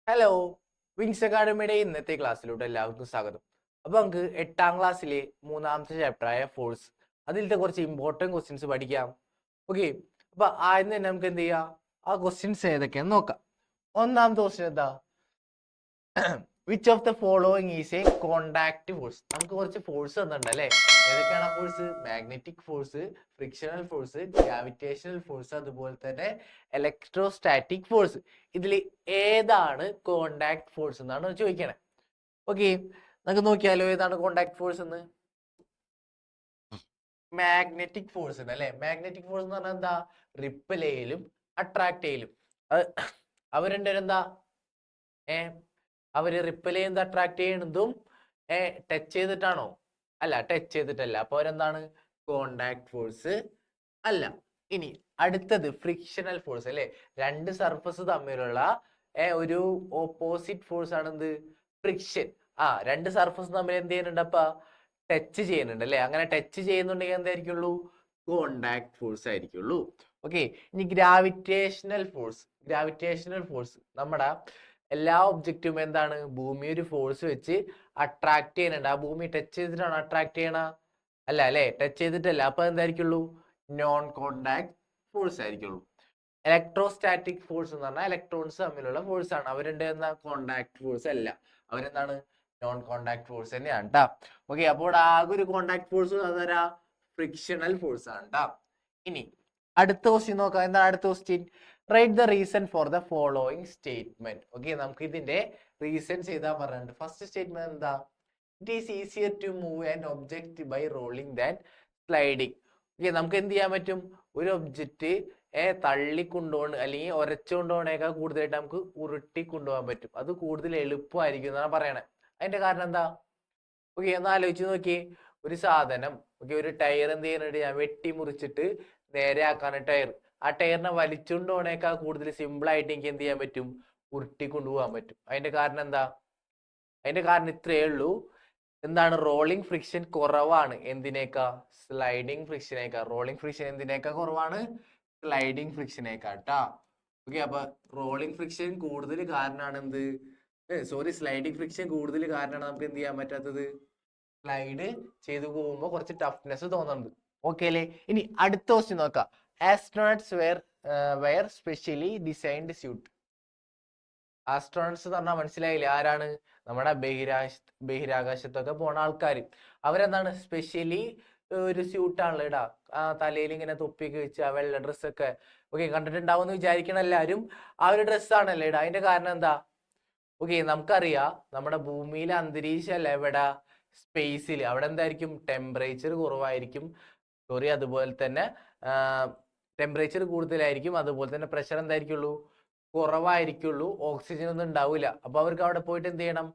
Hello, wings അക്കാഡമിയുടെ ഇന്നത്തെ ക്ലാസ്സിലൂടെ എല്ലാവർക്കും സ്വാഗതം. അപ്പൊ നമുക്ക് 8ാം ക്ലാസ്സിലെ മൂന്നാമത്തെ ചാപ്റ്ററായ ഫോഴ്സ് അതിലത്തെ കുറച്ച് ഇമ്പോർട്ടൻറ്റ് ക്വസ്റ്റ്യൻസ് പഠിക്കാം. ഓക്കെ, അപ്പൊ ആദ്യം തന്നെ നമുക്ക് എന്ത് ചെയ്യാം, ആ ക്വസ്റ്റ്യൻസ് ഏതൊക്കെയാന്ന് നോക്കാം. ഒന്നാമത്തെ ക്വസ്റ്റ്യൻ എന്താ? Which of the following is A contact force. നമുക്ക് കുറച്ച് ഫോഴ്സ് തന്നിട്ടുണ്ട് അല്ലേ? ഏതൊക്കെയാണ് ആ force? Magnetic force, frictional force, gravitational force, അതുപോലെ തന്നെ ഇലക്ട്രോസ്റ്റാറ്റിക് ഫോഴ്സ്. ഇതിൽ ഏതാണ് കോണ്ടാക്ട് ഫോഴ്സ് എന്നാണ് ചോദിക്കണേ. ഓക്കെ, നമുക്ക് നോക്കിയാലോ ഏതാണ് കോണ്ടാക്ട് ഫോഴ്സ് എന്ന്. മാഗ്നറ്റിക് ഫോഴ്സ് ഉണ്ട് അല്ലെ? മാഗ്നറ്റിക് ഫോഴ്സ് എന്ന് പറഞ്ഞാൽ എന്താ? റിപ്പൽ ചെയ്യലും അട്രാക്ട് ചെയ്യലും. അവർ രണ്ടുപേരും എന്താ? അവര് റിപ്പൽ ചെയ്യുന്നത് അട്രാക്ട് ചെയ്യുന്നതും ടച്ച് ചെയ്തിട്ടാണോ? അല്ല, ടച്ച് ചെയ്തിട്ടല്ല. അപ്പൊ അവരെന്താണ്? കോണ്ടാക്ട് ഫോഴ്സ് അല്ല. ഇനി അടുത്തത് ഫ്രിക്ഷണൽ ഫോഴ്സ് അല്ലെ? രണ്ട് സർഫസ് തമ്മിലുള്ള ഒരു ഓപ്പോസിറ്റ് ഫോഴ്സ് ആണ് എന്ത്? ഫ്രിക്ഷൻ. രണ്ട് സർഫസ് തമ്മിൽ എന്ത് ചെയ്യുന്നുണ്ട്? അപ്പൊ ടച്ച് ചെയ്യുന്നുണ്ട് അല്ലെ? അങ്ങനെ ടച്ച് ചെയ്യുന്നുണ്ടെങ്കിൽ എന്തായിരിക്കുള്ളൂ? കോണ്ടാക്ട് ഫോഴ്സ് ആയിരിക്കുള്ളൂ. ഓക്കെ, ഇനി ഗ്രാവിറ്റേഷണൽ ഫോഴ്സ്. ഗ്രാവിറ്റേഷണൽ ഫോഴ്സ് നമ്മുടെ എല്ലാ ഒബ്ജക്റ്റും എന്താണ്? ഭൂമി ഒരു ഫോഴ്സ് വെച്ച് അട്രാക്ട് ചെയ്യുന്നുണ്ട്. ആ ഭൂമി ടച്ച് ചെയ്തിട്ടാണ് അട്രാക്ട് ചെയ്യണ? അല്ല അല്ലെ? ടച്ച് ചെയ്തിട്ടല്ല. അപ്പൊ എന്തായിരിക്കുള്ളൂ? നോൺ കോണ്ടാക്ട് ഫോഴ്സ് ആയിരിക്കുള്ളൂ. ഇലക്ട്രോസ്റ്റാറ്റിക് ഫോഴ്സ് എന്ന് പറഞ്ഞാൽ ഇലക്ട്രോൺസ് തമ്മിലുള്ള ഫോഴ്സ് ആണ്. അവരുടെ കോണ്ടാക്ട് ഫോഴ്സ് അല്ല. അവരെന്താണ്? നോൺ കോണ്ടാക്ട് ഫോഴ്സ് തന്നെയാണ് ട്ടാ. ഓക്കെ, അപ്പോൾ ആകെ ഒരു കോണ്ടാക്ട് ഫോഴ്സ് അതാരാ? ഫ്രിക്ഷണൽ ഫോഴ്സ് ആണ് ട്ടാ. ഇനി അടുത്ത ക്വസ്റ്റ്യൻ നോക്കാം. എന്താണ് അടുത്ത question? Write the reason for the following statement. Okay, നമുക്ക് ഇതിന്റെ റീസൺസ് ചെയ്താ പറയുന്നുണ്ട്. ഫസ്റ്റ് സ്റ്റേറ്റ്മെന്റ് എന്താ? It is easier to move an object by rolling than sliding. Okay, നമുക്ക് എന്ത് ചെയ്യാൻ പറ്റും? ഒരു ഒബ്ജക്റ്റ് തള്ളി കൊണ്ടുപോകണം അല്ലെങ്കിൽ ഉരച്ചുകൊണ്ടുപോകണേക്കാൾ കൂടുതലായിട്ട് നമുക്ക് ഉരുട്ടി കൊണ്ടുപോകാൻ പറ്റും. അത് കൂടുതൽ എളുപ്പമായിരിക്കും എന്നാണ് പറയണേ. അതിന്റെ കാരണം എന്താ? ഓക്കെ, ഒന്ന് ആലോചിച്ച് നോക്കിയേ. ഒരു സാധനം, ഓക്കെ, ഒരു ടയർ എന്ത് ചെയ്യുന്നുണ്ട്? ഞാൻ വെട്ടി മുറിച്ചിട്ട് നേരെ ആക്കാണ് ടയർ. ആ ടയറിനെ വലിച്ചുകൊണ്ട് പോണേക്കാൾ കൂടുതൽ സിമ്പിൾ ആയിട്ട് എനിക്ക് എന്ത് ചെയ്യാൻ പറ്റും? ഉരുട്ടി കൊണ്ടുപോകാൻ പറ്റും. അതിന്റെ കാരണം എന്താ? അതിന്റെ കാരണം ഇത്രയേ ഉള്ളൂ. എന്താണ്? റോളിംഗ് ഫ്രിക്ഷൻ കുറവാണ് എന്തിനേക്കാ? സ്ലൈഡിങ് ഫ്രിക്ഷനേക്കാ. റോളിംഗ് ഫ്രിക്ഷൻ എന്തിനേക്കാ കുറവാണ്? സ്ലൈഡിങ് ഫ്രിക്ഷനേക്കാ ട്ടാ. ഓക്കെ, അപ്പൊ റോളിംഗ് ഫ്രിക്ഷൻ കൂടുതൽ കാരണമാണ് എന്ത്? സ്ലൈഡിങ് ഫ്രിക്ഷൻ കൂടുതൽ കാരണമാണ് നമുക്ക് എന്ത് ചെയ്യാൻ പറ്റാത്തത്? സ്ലൈഡ് ചെയ്തു പോകുമ്പോൾ കുറച്ച് ടഫ്നെസ് തോന്നുന്നുണ്ട്. ഓക്കെ അല്ലേ? ഇനി അടുത്ത ക്വസ്റ്റ്യൻ നോക്കാം. ആസ്ട്രോണട്സ് വെയർ സ്പെഷ്യലി ഡിസൈൻഡ് സ്യൂട്ട്. ആസ്ട്രോണട്സ് എന്ന് പറഞ്ഞാൽ മനസ്സിലായില്ലേ? ആരാണ്? നമ്മുടെ ബഹിരാകാശത്തൊക്കെ പോണ ആൾക്കാർ. അവരെന്താണ്? സ്പെഷ്യലി ഒരു സ്യൂട്ടാണല്ലോ ഇടാ. തലയിൽ ഇങ്ങനെ തൊപ്പിയൊക്കെ വെച്ച് ആ വെള്ള ഡ്രസ്സൊക്കെ. ഓക്കെ, കണ്ടിട്ടുണ്ടാവും എന്ന് വിചാരിക്കണം എല്ലാവരും. ആ ഒരു ഡ്രസ്സാണല്ലോ ഇടാ. അതിന്റെ കാരണം എന്താ? ഓക്കെ, നമുക്കറിയാം നമ്മുടെ ഭൂമിയിലെ അന്തരീക്ഷമല്ല എവിടെ? സ്പേസിൽ. അവിടെ എന്തായിരിക്കും? ടെമ്പറേച്ചർ കുറവായിരിക്കും. സോറി, അതുപോലെ തന്നെ ടെമ്പറേച്ചർ കൂടുതലായിരിക്കും. അതുപോലെ തന്നെ പ്രഷർ എന്തായിരിക്കുള്ളൂ? കുറവായിരിക്കുള്ളൂ. ഓക്സിജൻ ഒന്നും ഉണ്ടാവില്ല. അപ്പൊ അവർക്ക് അവിടെ പോയിട്ട് എന്ത് ചെയ്യണം?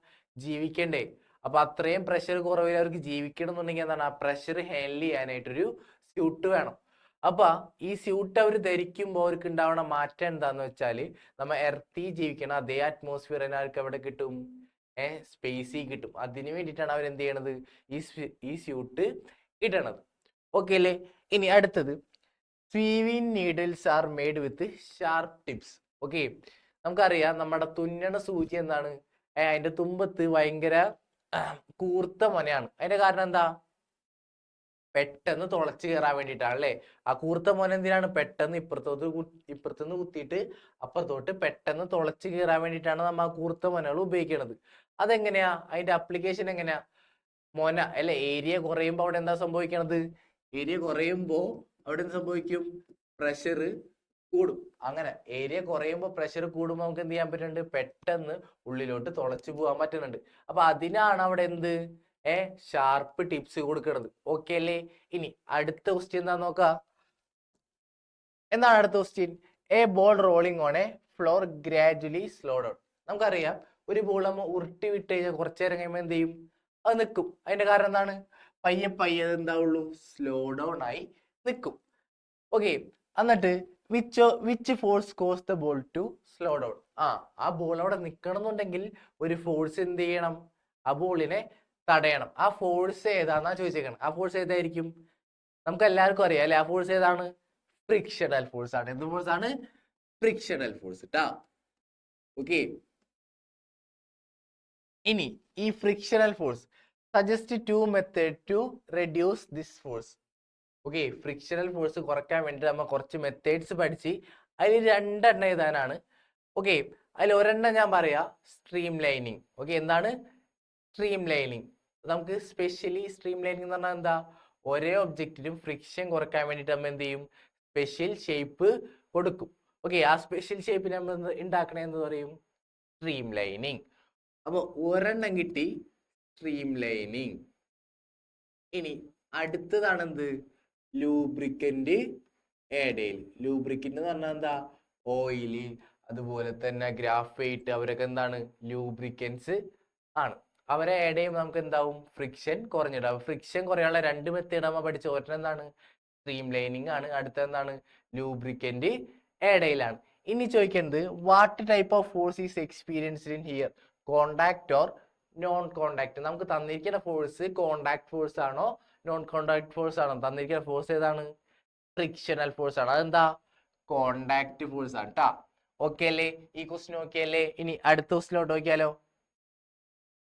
ജീവിക്കണ്ടേ? അപ്പൊ അത്രയും പ്രഷർ കുറവിൽ അവർക്ക് ജീവിക്കണം എന്നുണ്ടെങ്കിൽ എന്താണ്? ആ പ്രഷർ ഹാൻഡിൽ ചെയ്യാനായിട്ടൊരു സ്യൂട്ട് വേണം. അപ്പൊ ഈ സ്യൂട്ട് അവർ ധരിക്കുമ്പോൾ അവർക്ക് ഉണ്ടാവുന്ന മാറ്റം എന്താന്ന് വെച്ചാല്, നമ്മ എർത്തിൽ ജീവിക്കണം അതേ അറ്റ്മോസ്ഫിയർ തന്നെ അവർക്ക് എവിടെ കിട്ടും? സ്പേസിൽ കിട്ടും. അതിന് വേണ്ടിയിട്ടാണ് അവർ എന്ത് ചെയ്യണത്? ഈ സ്യൂട്ട് ഇടണത്. ഓക്കെ അല്ലേ? ഇനി അടുത്തത്, sewing needles are made with sharp tips. Okay, നമുക്കറിയാം നമ്മുടെ തുന്നണ സൂചി എന്താണ്? അതിന്റെ തുമ്പത്ത് ഭയങ്കര കൂർത്ത മൊനയാണ്. അതിന്റെ കാരണം എന്താ? പെട്ടെന്ന് തുളച്ച് കയറാൻ വേണ്ടിയിട്ടാണ് അല്ലേ? ആ കൂർത്ത മോന എന്തിനാണ്? പെട്ടെന്ന് ഇപ്പുറത്തുനിന്ന് കുത്തിയിട്ട് അപ്പുറത്തോട്ട് പെട്ടെന്ന് തുളച്ച് കയറാൻ വേണ്ടിയിട്ടാണ് നമ്മൾ ആ കൂർത്ത മൊനകൾ ഉപയോഗിക്കുന്നത്. അതെങ്ങനെയാ? അതിന്റെ അപ്ലിക്കേഷൻ എങ്ങനെയാ? മൊന അല്ലെ? ഏരിയ കുറയുമ്പോൾ അവിടെ എന്താ സംഭവിക്കണത്? ഏരിയ കുറയുമ്പോൾ അവിടെ എന്ത് സംഭവിക്കും? പ്രഷർ കൂടും. അങ്ങനെ ഏരിയ കുറയുമ്പോൾ പ്രഷർ കൂടുമ്പോൾ നമുക്ക് എന്ത് ചെയ്യാൻ പറ്റുന്നുണ്ട്? പെട്ടെന്ന് ഉള്ളിലോട്ട് തുളച്ചു പോകാൻ പറ്റുന്നുണ്ട്. അപ്പൊ അതിനാണ് അവിടെ എന്ത്? ഷാർപ്പ് ടിപ്സ് കൊടുക്കുന്നത്. ഓക്കെ അല്ലേ? ഇനി അടുത്ത ക്വസ്റ്റ്യൻ എന്താ നോക്കാം. എന്താണ് അടുത്ത question? A ball rolling on A floor gradually slow down. നമുക്കറിയാം ഒരു ബോൾ നമ്മൾ ഉരുട്ടി വിട്ട് കഴിഞ്ഞാൽ കുറച്ചു നേരം കഴിയുമ്പോൾ എന്ത് ചെയ്യും? അത് നിൽക്കും. അതിന്റെ കാരണം എന്താണ്? പയ്യെ പയ്യെ അത് എന്താവുള്ളൂ? സ്ലോ ഡൗൺ ആയി നിൽക്കും. ഓക്കെ, എന്നിട്ട് which force cause the ball to slow down. ആ ബോൾ അവിടെ നിൽക്കണം എന്നുണ്ടെങ്കിൽ ഒരു ഫോഴ്സ് എന്ത് ചെയ്യണം? ആ ബോളിനെ തടയണം. ആ ഫോഴ്സ് ഏതാന്നാ ചോദിച്ചേക്കണം. ആ ഫോഴ്സ് ഏതായിരിക്കും? നമുക്ക് എല്ലാവർക്കും അറിയാം അല്ലെ? ആ ഫോഴ്സ് ഏതാണ്? ഫ്രിക്ഷണൽ ഫോഴ്സ് ആണ്. എന്ത് ഫോഴ്സ് ആണ്? ഫ്രിക്ഷണൽ ഫോഴ്സ് ട്ടാ. ഓക്കെ, ഇനി ഈ frictional force suggest 2 method to reduce this force. Okay, frictional force കുറയ്ക്കാൻ വേണ്ടി നമ്മൾ കുറച്ച് മെത്തേഡ്സ് പഠിച്ച് അതിൽ 2 എണ്ണം എഴുതാനാണ്. ഓക്കെ, അതിൽ ഒരെണ്ണം ഞാൻ പറയാ സ്ട്രീം ലൈനിങ്. ഓക്കെ, എന്താണ് സ്ട്രീം ലൈനിങ്? നമുക്ക് സ്പെഷ്യലി സ്ട്രീം ലൈനിങ് എന്ന് പറഞ്ഞാൽ എന്താ, ഒരേ ഒബ്ജക്റ്റിനും ഫ്രിക്ഷൻ കുറയ്ക്കാൻ വേണ്ടിയിട്ട് നമ്മൾ എന്ത് ചെയ്യും, സ്പെഷ്യൽ ഷേപ്പ് കൊടുക്കും. ഓക്കെ, ആ സ്പെഷ്യൽ ഷേപ്പിന് നമ്മൾ ഉണ്ടാക്കണേ എന്ന് പറയും സ്ട്രീം ലൈനിങ്. അപ്പോൾ ഒരെണ്ണം കിട്ടി സ്ട്രീം ലൈനിങ്. ഇനി അടുത്തതാണ് എന്ത്, ലൂബ്രിക്കന്റ് ഏഡയിൽ. ലൂബ്രിക്കന്റ് എന്ന് പറഞ്ഞാൽ എന്താ, ഓയില് അതുപോലെ തന്നെ ഗ്രാഫൈറ്റ് അവരൊക്കെ എന്താണ് ലൂബ്രിക്കൻസ് ആണ്. അവരെ ആഡ് ചെയ്യുമ്പോൾ നമുക്ക് എന്താവും, ഫ്രിക്ഷൻ കുറഞ്ഞിടാം. ഫ്രിക്ഷൻ കുറയാനുള്ള 2 മെത്തേഡ് നമ്മൾ പഠിച്ച, ഒരെണ്ണം എന്താണ് സ്ട്രീം ലൈനിങ് ആണ്, അടുത്ത എന്താണ് ലൂബ്രിക്കന്റ് ഏഡയിലാണ്. ഇനി ചോദിക്കുന്നത് what type of force is experienced in here, contact or non contact. നമുക്ക് തന്നിരിക്കുന്ന ഫോഴ്സ് കോണ്ടാക്ട് ഫോഴ്സ് ആണോ നോൺ കോണ്ടാക്ട് ഫോഴ്സ് ആണോ? തന്നിരിക്കുന്ന ഫോഴ്സ് ഏതാണ്, ഫ്രിക്ഷണൽ ഫോഴ്സ് ആണ്. അതെന്താ, കോണ്ടാക്ട് ഫോഴ്സ് ആണ് ട്ടാ. ഓക്കെ അല്ലേ, ഈ ക്വസ്റ്റ്യൻ ഓക്കെ അല്ലേ? ഇനി അടുത്ത ക്വസ്റ്റ്യനിലോട്ട് നോക്കിയാലോ.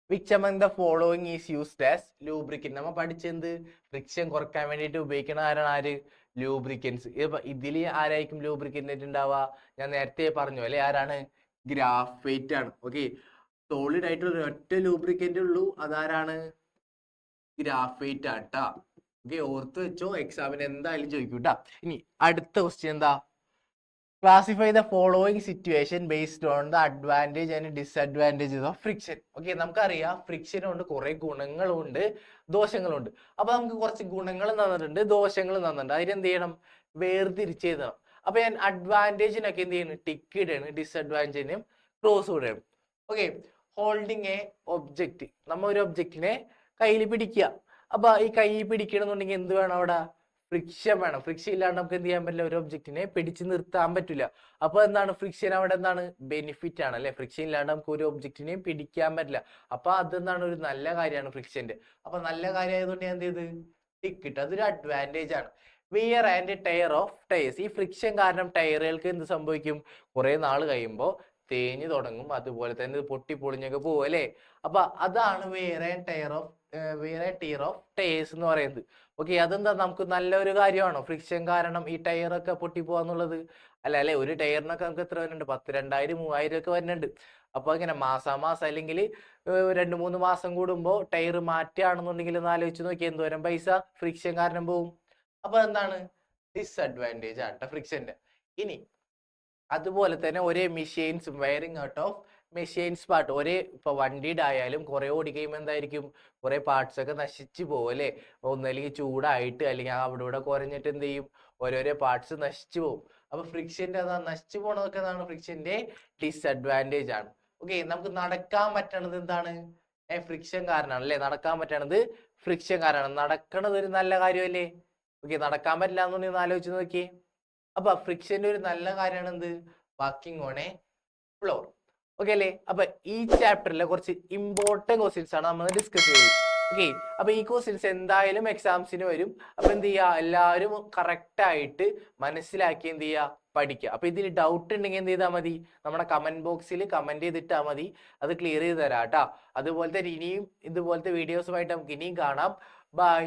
Which among the following is used as lubricant. നമ്മൾ പഠിച്ചെന്ത്, ഫ്രിക്ഷൻ കുറയ്ക്കാൻ വേണ്ടിയിട്ട് ഉപയോഗിക്കുന്ന ആര്, ലൂബ്രിക്കൻസ്. ഇതിൽ ആരായിരിക്കും ലൂബ്രിക്കന്റ് ഉണ്ടാവുക? ഞാൻ നേരത്തെ പറഞ്ഞു അല്ലെ, ആരാണ്, ഗ്രാഫൈറ്റ് ആണ്. ഓക്കെ, സോളിഡ് ആയിട്ടുള്ള ഒറ്റ ലൂബ്രിക്കന്റ് ഉള്ളൂ, അതാരാണ്, ഗ്രാഫൈറ്റ് ആട്ടാ. ഓക്കെ, ഓർത്ത് വെച്ചോ, എക്സാമിന് എന്തായാലും ചോദിക്കും ട്ടാ. ഇനി അടുത്ത ക്വസ്റ്റ്യൻ എന്താ, classify the following situation based on the advantage and disadvantages of friction. Okay, നമുക്കറിയാം ഫ്രിക്ഷൻ കൊണ്ട് കുറെ ഗുണങ്ങളുണ്ട് ദോഷങ്ങളുണ്ട്. അപ്പൊ നമുക്ക് കുറച്ച് ഗുണങ്ങൾ തന്നിട്ടുണ്ട്, ദോഷങ്ങൾ തന്നിട്ടുണ്ട്. അതിനെന്ത് ചെയ്യണം, വേർതിരിച്ച് എഴുതണം. അപ്പൊ ഞാൻ അഡ്വാൻറ്റേജിനൊക്കെ എന്ത് ചെയ്യണം, ടിക്ക് ഇടണം, ഡിസ്അഡ്വാൻറ്റേജിനും ക്രോസ് ഇടണം. ഓക്കെ, ഹോൾഡിങ് എ ഒബ്ജക്റ്റ്, നമ്മ ഒരു ഒബ്ജക്റ്റിനെ കയ്യിൽ പിടിക്കുക. അപ്പൊ ഈ കൈ പിടിക്കണമെന്നുണ്ടെങ്കിൽ എന്ത് വേണം, അവിടെ ഫ്രിക്ഷൻ വേണം. ഫ്രിക്ഷൻ ഇല്ലാണ്ട് നമുക്ക് എന്ത് ചെയ്യാൻ പറ്റില്ല, ഒരു ഒബ്ജക്റ്റിനെ പിടിച്ചു നിർത്താൻ പറ്റില്ല. അപ്പൊ എന്താണ്, ഫ്രിക്ഷൻ അവിടെ എന്താണ്, ബെനിഫിറ്റ് ആണ് അല്ലെ. ഫ്രിക്ഷൻ ഇല്ലാണ്ട് നമുക്ക് ഒരു ഒബ്ജക്റ്റിനെയും പിടിക്കാൻ പറ്റില്ല. അപ്പൊ അതെന്താണ്, ഒരു നല്ല കാര്യമാണ് ഫ്രിക്ഷന്റെ. അപ്പൊ നല്ല കാര്യമായതുകൊണ്ട് ഞാൻ എന്ത് ചെയ്ത് ടിക്കിട്ട്, അതൊരു അഡ്വാൻറ്റേജ് ആണ്. Wear and tear of tyres. ഈ ഫ്രിക്ഷൻ കാരണം ടയറുകൾക്ക് എന്ത് സംഭവിക്കും, കുറെ നാൾ കഴിയുമ്പോൾ തേഞ്ഞു തുടങ്ങും, അതുപോലെ തന്നെ പൊട്ടി പൊളിഞ്ഞൊക്കെ പോകും അല്ലെ. അപ്പൊ അതാണ് wear and tear of tyres എന്ന് പറയുന്നത്. ഓക്കെ, അതെന്താ, നമുക്ക് നല്ലൊരു കാര്യമാണോ ഫ്രിക്ഷൻ കാരണം ഈ ടയറൊക്കെ പൊട്ടിപ്പോവാന്നുള്ളത്? അല്ല അല്ലെ, ഒരു ടയറിനൊക്കെ നമുക്ക് എത്ര വരുന്നുണ്ട്, 10, 2000, 3000 ഒക്കെ വരുന്നുണ്ട്. അപ്പൊ ഇങ്ങനെ മാസാമാസം അല്ലെങ്കിൽ 2-3 മാസം കൂടുമ്പോൾ ടയർ മാറ്റുകയാണെന്നുണ്ടെങ്കിൽ ഒന്ന് ആലോചിച്ച് നോക്കി, എന്തോരം പൈസ ഫ്രിക്ഷൻ കാരണം പോവും. അപ്പൊ എന്താണ്, ഡിസ്അഡ്വാൻറ്റേജ് ആണ് ഫ്രിക്ഷന്റെ. ഇനി അതുപോലെ തന്നെ ഒരേ machines wiring out of machines part, ഒരേ ഇപ്പൊ വണ്ടിയുടെ ആയാലും കുറെ ഓടി കഴിയുമ്പോൾ എന്തായിരിക്കും, കുറെ പാർട്സ് ഒക്കെ നശിച്ചു പോകും അല്ലെ. ഒന്നല്ലെങ്കിൽ ചൂടായിട്ട് അല്ലെങ്കിൽ അവിടെ ഇവിടെ കുറഞ്ഞിട്ട് എന്ത് ചെയ്യും, ഓരോരോ പാർട്സ് നശിച്ചു പോകും. അപ്പൊ ഫ്രിക്ഷന്റെ അതാ നശിച്ചു പോണതൊക്കെ എന്താണ്, ഫ്രിക്ഷന്റെ ഡിസ്അഡ്വാൻറ്റേജ് ആണ്. ഓക്കെ, നമുക്ക് നടക്കാൻ പറ്റണത് എന്താണ്, ഫ്രിക്ഷൻ കാരണമാണ് അല്ലെ. നടക്കാൻ പറ്റണത് ഫ്രിക്ഷൻ കാരണമാണ്. നടക്കണത് ഒരു നല്ല കാര്യമല്ലേ. ഓക്കെ, നടക്കാൻ പറ്റില്ല എന്നുണ്ടെങ്കിൽ ആലോചിച്ച് നോക്കിയേ. അപ്പൊ ഫ്രിക്ഷന്റെ ഒരു നല്ല കാര്യമാണ് എന്ത്, walking on A floor. Okay അല്ലേ. അപ്പൊ ഈ ചാപ്റ്ററിലെ കുറച്ച് ഇമ്പോർട്ടന്റ് ക്വസ്റ്റ്യൻസ് ആണ് നമ്മൾ ഡിസ്കസ് ചെയ്തത്. ഓക്കെ, അപ്പൊ ഈ ക്വസ്റ്റ്യൻസ് എന്തായാലും എക്സാംസിന് വരും. അപ്പൊ എന്ത് ചെയ്യുക, എല്ലാവരും കറക്റ്റ് ആയിട്ട് മനസ്സിലാക്കി എന്ത് ചെയ്യുക, പഠിക്കുക. അപ്പൊ ഇതിൽ ഡൗട്ട് ഉണ്ടെങ്കിൽ എന്ത് ചെയ്താൽ മതി, നമ്മുടെ കമന്റ് ബോക്സിൽ കമന്റ് ചെയ്തിട്ടാൽ മതി, അത് ക്ലിയർ ചെയ്ത് തരാം കേട്ടോ. അതുപോലത്തെ ഇനിയും ഇതുപോലത്തെ വീഡിയോസുമായിട്ട് നമുക്ക് ഇനിയും കാണാം. ബൈ.